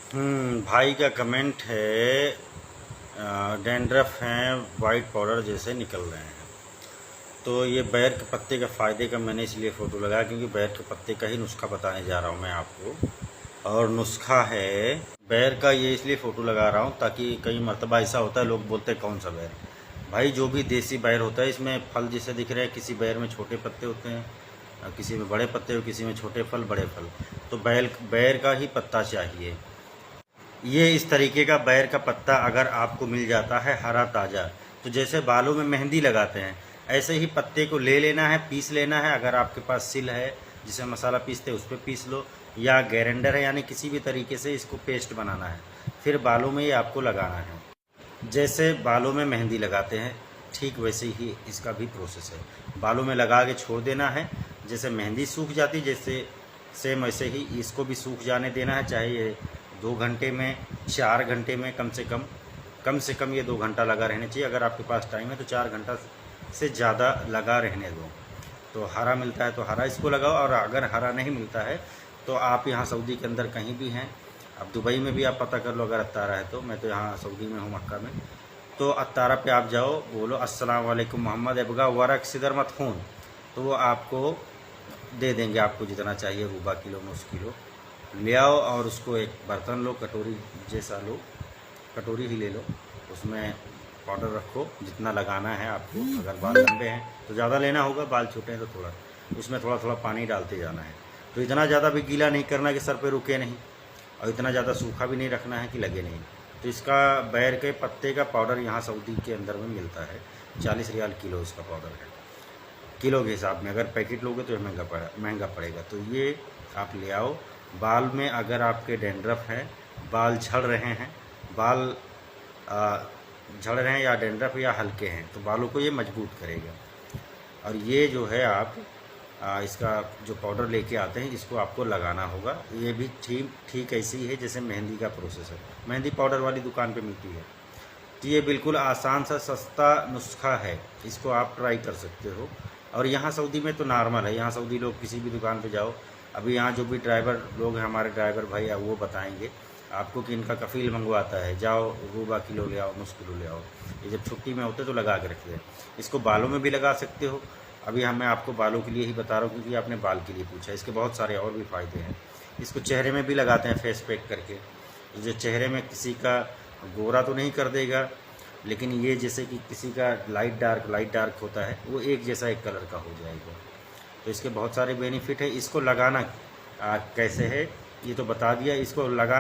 भाई का कमेंट है, डैंड्रफ हैं वाइट पाउडर जैसे निकल रहे हैं। तो ये बैर के पत्ते का फ़ायदे का मैंने इसलिए फ़ोटो लगाया क्योंकि बैर के पत्ते का ही नुस्खा बताने जा रहा हूँ मैं आपको। और नुस्खा है बैर का, ये इसलिए फ़ोटो लगा रहा हूँ ताकि कई मरतबा ऐसा होता है लोग बोलते हैं कौन सा बैर। भाई जो भी देसी बैर होता है इसमें फल जैसे दिख रहे हैं, किसी बैर में छोटे पत्ते होते हैं, किसी में बड़े पत्ते और किसी में छोटे फल बड़े फल। तो बैर का ही पत्ता चाहिए। ये इस तरीके का बैर का पत्ता अगर आपको मिल जाता है हरा ताज़ा, तो जैसे बालों में मेहंदी लगाते हैं ऐसे ही पत्ते को ले लेना है, पीस लेना है। अगर आपके पास सिल है जिसे मसाला पीसते उस पर पीस लो, या ग्राइंडर है, यानी किसी भी तरीके से इसको पेस्ट बनाना है। फिर बालों में ये आपको लगाना है। जैसे बालों में मेहंदी लगाते हैं ठीक वैसे ही इसका भी प्रोसेस है। बालों में लगा के छोड़ देना है, जैसे मेहंदी सूख जाती जैसे सेम वैसे ही इसको भी सूख जाने देना है। चाहे ये 2 घंटे में, 4 घंटे में, कम से कम ये 2 घंटा लगा रहना चाहिए। अगर आपके पास टाइम है तो 4 घंटा से ज़्यादा लगा रहने दो। तो हरा मिलता है तो हरा इसको लगाओ, और अगर हरा नहीं मिलता है तो आप यहाँ सऊदी के अंदर कहीं भी हैं, अब दुबई में भी आप पता कर लो अगर अत्तारा है तो। मैं तो यहाँ सऊदी में हूँ, मक्का में। तो अत्तारा पे आप जाओ, बोलो अस्सलाम वालेकुम मोहम्मद एबगा वरक सिदर मत खून, तो वो आपको दे देंगे। आपको जितना चाहिए रूबा किलो में, उस किलो ले आओ और उसको एक बर्तन लो, कटोरी जैसा लो, कटोरी ही ले लो, उसमें पाउडर रखो जितना लगाना है आपको। अगर बाल लंबे हैं तो ज़्यादा लेना होगा, बाल छोटे हैं तो थोड़ा, उसमें थोड़ा थोड़ा पानी डालते जाना है। तो इतना ज़्यादा भी गीला नहीं करना कि सर पे रुके नहीं, और इतना ज़्यादा सूखा भी नहीं रखना है कि लगे नहीं। तो इसका बैर के पत्ते का पाउडर यहाँ सऊदी के अंदर में मिलता है, 40 रियाल किलो इसका पाउडर है। किलो के हिसाब में, अगर पैकेट लोगे तो महंगा पड़ेगा। तो ये आप ले आओ। बाल में अगर आपके डैंड्रफ हैं, बाल झड़ रहे हैं, बाल झड़ रहे हैं या डैंड्रफ या हल्के हैं, तो बालों को ये मजबूत करेगा। और ये जो है आप इसका जो पाउडर लेके आते हैं इसको आपको लगाना होगा। ये भी ठीक ऐसी ही है जैसे मेहंदी का प्रोसेस है, मेहंदी पाउडर वाली दुकान पे मिलती है। तो ये बिल्कुल आसान सा सस्ता नुस्खा है, इसको आप ट्राई कर सकते हो। और यहाँ सऊदी में तो नॉर्मल है, यहाँ सऊदी लोग किसी भी दुकान पे जाओ, अभी यहाँ जो भी ड्राइवर लोग हैं हमारे ड्राइवर भाई, वो बताएंगे आपको कि इनका कफ़ील मंगवाता है, जाओ रूबा किलो ले आओ, नुस किलो ले आओ। ये जब छुट्टी में होते तो लगा के रखते हैं। इसको बालों में भी लगा सकते हो। अभी मैं आपको बालों के लिए ही बता रहा हूँ क्योंकि आपने बाल के लिए पूछा। इसके बहुत सारे और भी फ़ायदे हैं। इसको चेहरे में भी लगाते हैं फेस पैक करके, जो चेहरे में किसी का गोरा तो नहीं कर देगा, लेकिन ये जैसे कि किसी का लाइट डार्क होता है, वो एक जैसा एक कलर का हो जाएगा। तो इसके बहुत सारे बेनिफिट है। इसको लगाना कैसे है ये तो बता दिया। इसको लगा